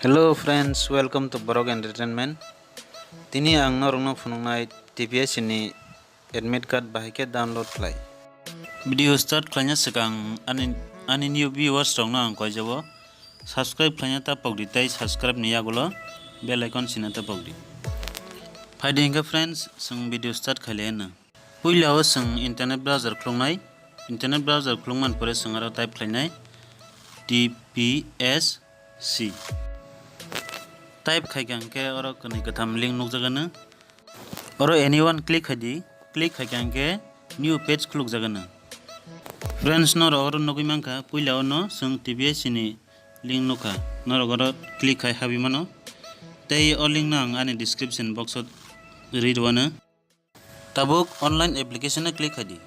Hello friends, welcome to Borok Entertainment. Tini ang norong phunungnai TPS ni admit card bahike download klai. Video start klanya sekang ani new viewers rong na ang koi jabo. Subscribe klanya ta pogdi tai subscribe niya gulo bell icon sina ta pogdi. Faidi hingga friends sung video start khale na. Puilao sung internet browser klongnai. Internet browser klongman pore sung aro type khlainai TPSC. Type खाइगां के और कने कथम link नुक जगन और anyone click खाइगां के new page खुलुक Jagan friends नर और नगुइ मांका पुइलाव न संग TPS नि लिंक नुका नर और click खाइ हाबि मानो तै ओ लिंक नंग आनि description box read one Tabuk online application ने click खादि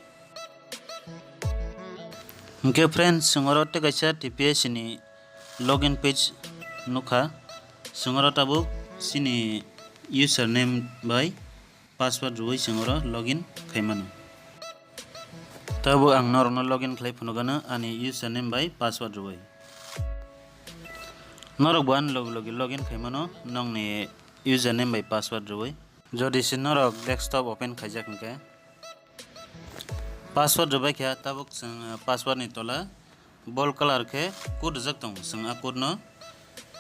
के friends संग और ते गाइसा TPS नि login page नुका Sungara tabuk sini username by password ruai sungara login khaimano. Tabu ang norona login khlai phunogana ani username by password ruai. Norok ban login khaimano nong ni username by password ruai. Jodi sin norok desktop open khaijak ke. Password ruai kya tabuk sung password ni tola bol color ke code jak tong sung a code no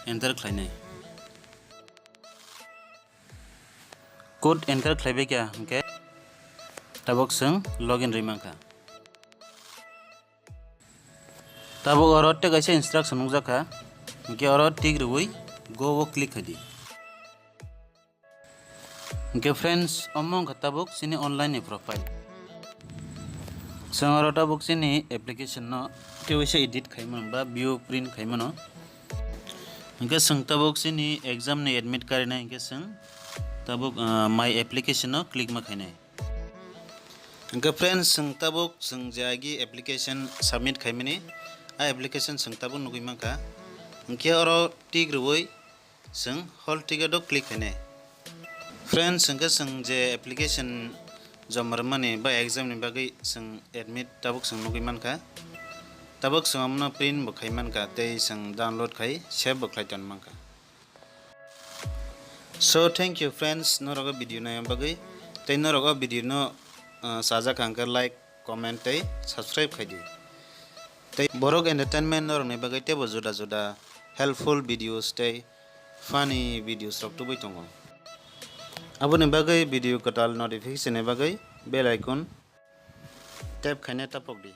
enter khlainai. Code enter khlaibe kya ke tabok sung login rimangka tabok orotte gaise instruction ungjaka ke orot tik ruoi go wo click khadi ke friends among tabok sini online profile sung orot tabok sini application no ke wise edit khaimon ba view print khaimon ke sung tabok sini exam ni admit karina ke sung tabuk my application no click ma khainai angka friends sung tabuk sung jagi application submit khaimani a application sung tabuk nugui mangka angke oro tik ruoi sung hol tiga do click khainai friends angka sung je application jomar mani ba exam ni bagai sung admit tabuk sung nugui manka tabuk sung amna print bo khaimanka tei sung download khai save bo khlaiton mangka. So thank you friends noroga video na bagai tei noroga video no saja kangka like comment tei subscribe khaidi tei Borok Entertainment norok ni bagai tebo juda helpful videos tei funny videos rok tubai tongo aboni bagai video katal notification ni bagai bell icon tap khaina tapok di.